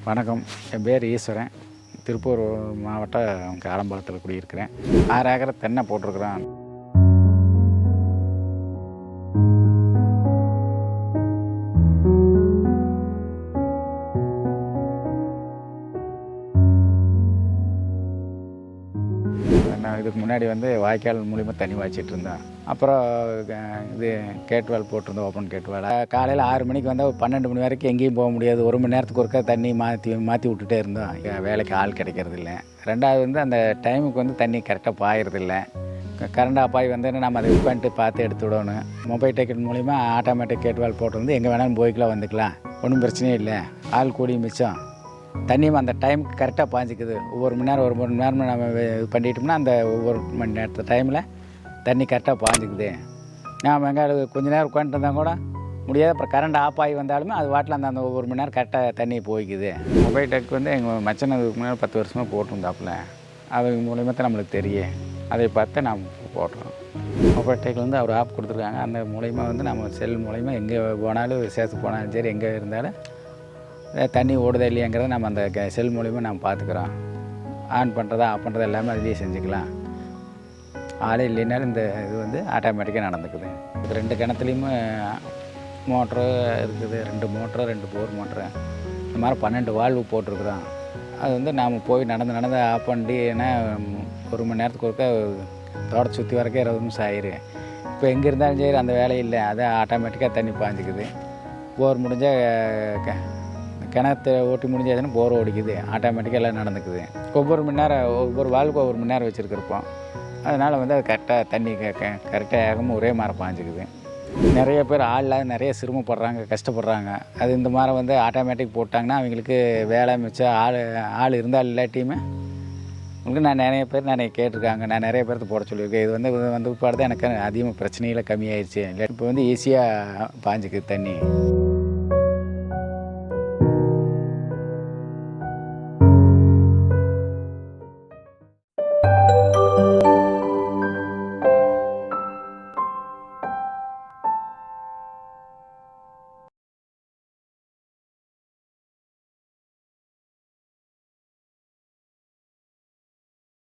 வணக்கம். என் பேர் ஈஸ்வரன். திருப்பூர் மாவட்டம் காலம்பாளத்தில் குடியிருக்கிறேன். 6 ஏக்கர் தென்னை போட்டிருக்கிறோம். நான் இதுக்கு முன்னாடி வாய்க்கால் மூலிமா தண்ணி வாய்ச்சிட்டு இருந்தேன். அப்புறம் இது கேட்வால் போட்டிருந்தோம், ஓப்பன் கேட்வால். காலையில் 6 மணிக்கு வந்தால் 12 மணி வரைக்கும் எங்கேயும் போக முடியாது. 1 மணி நேரத்துக்கு ஒருக்கா தண்ணி மாற்றி விட்டுட்டே இருந்தோம். வேலைக்கு ஆள் கிடைக்கிறதில்ல. ரெண்டாவது அந்த டைமுக்கு தண்ணி கரெக்டாக பாயறதில்ல. கரண்ட் ஆப்பாய் நம்ம அதை உட்காந்துட்டு பார்த்து எடுத்து விடணும். Mobitech மூலிமா ஆட்டோமேட்டிக் கேட்வால் போட்டு எங்கே வேணாலும் போய்க்கலாம், வந்துக்கலாம். ஒன்றும் பிரச்சனையே இல்லை. ஆள் கூடி மிச்சம். தண்ணியும் அந்த டைமுக்கு கரெக்டாக பாஞ்சிக்குது. ஒவ்வொரு மணி நேரம் 1 மணி நேரம் நம்ம இது பண்ணிட்டோம்னா அந்த ஒவ்வொரு மணி நேரத்து டைமில் தண்ணி கரெக்டாக பாஞ்சிக்குது. நாம் எங்கேயாவது கொஞ்சம் நேரம் உட்காந்துருந்தால் கூட முடியாது. அப்புறம் கரண்ட் ஆஃப் ஆகி வந்தாலுமே அது வாட்டில் அந்த ஒவ்வொரு மணி நேரம் கரெக்டாக தண்ணி போய்க்குது. Mobitech எங்கள் மச்சனதுக்கு முன்னாடி 10 வருஷமாக போட்டிருந்தாப்புல. அவங்க மூலிமா தான் நம்மளுக்கு தெரியும். அதை பார்த்து நாம் போடுறோம். Mobitech அவர் ஆப் கொடுத்துருக்காங்க. அந்த மூலிமா நம்ம செல் மூலிமா எங்கே போனாலும், விசேஷத்துக்கு போனாலும் சரி, எங்கே இருந்தாலும் தண்ணி ஓடுதா இல்லையாங்கிறத நம்ம அந்த செல் மூலிமா நம்ம பார்த்துக்குறோம். ஆன் பண்ணுறதா ஆஃப் பண்ணுறதா எல்லாமே அதுலேயே செஞ்சுக்கலாம். ஆளே இல்லைனாலும் இந்த இது ஆட்டோமேட்டிக்காக நடந்துக்குது. 2 கிணத்துலேயுமே மோட்ரு இருக்குது. 2 மோட்ரு, 2 போர் மோட்ரு, இந்த மாதிரி 12 வால்வு போட்டிருக்குறோம். அது நாம் போய் நடந்து ஆஃப் பண்ணி, ஏன்னா 1 மணி நேரத்துக்கு ஒருக்கா தோட்டத்தை சுற்றி வரக்கே 20 நிமிஷம் ஆயிரும். இப்போ எங்கே இருந்தாலும் சரி அந்த வேலை இல்லை. அதை ஆட்டோமேட்டிக்காக தண்ணி பாஞ்சிக்குது. போர் முடிஞ்சால் கிணத்து ஓட்டி முடிஞ்சதுன்னு போர் ஓடிக்குது. ஆட்டோமேட்டிக்காக எல்லாம் நடந்துக்குது. ஒவ்வொரு மணி நேரம் ஒவ்வொரு வால்வுக்கு ஒவ்வொரு மணி நேரம் வச்சுருக்கிறப்போம். அதனால் அது கரெக்டாக தண்ணி கரெக்டாக ஏகமாக ஒரே மாதிரி பாஞ்சிக்குது. நிறைய பேர் ஆள் இல்லாத நிறைய சிரமப்படுறாங்க, கஷ்டப்படுறாங்க. அது இந்த மாதிரி ஆட்டோமேட்டிக் போட்டாங்கன்னா அவங்களுக்கு வேலை மிச்சம். ஆள் இருந்தால் இல்லாட்டியுமே நான் நிறைய பேர் கேட்டிருக்காங்க. நான் நிறைய பேர்த்து போட சொல்லியிருக்கேன். இது பாடு தான் எனக்கு அதிகமாக பிரச்சனையில் கம்மியாயிடுச்சு. இப்போ ஈஸியாக பாஞ்சிக்குது தண்ணி.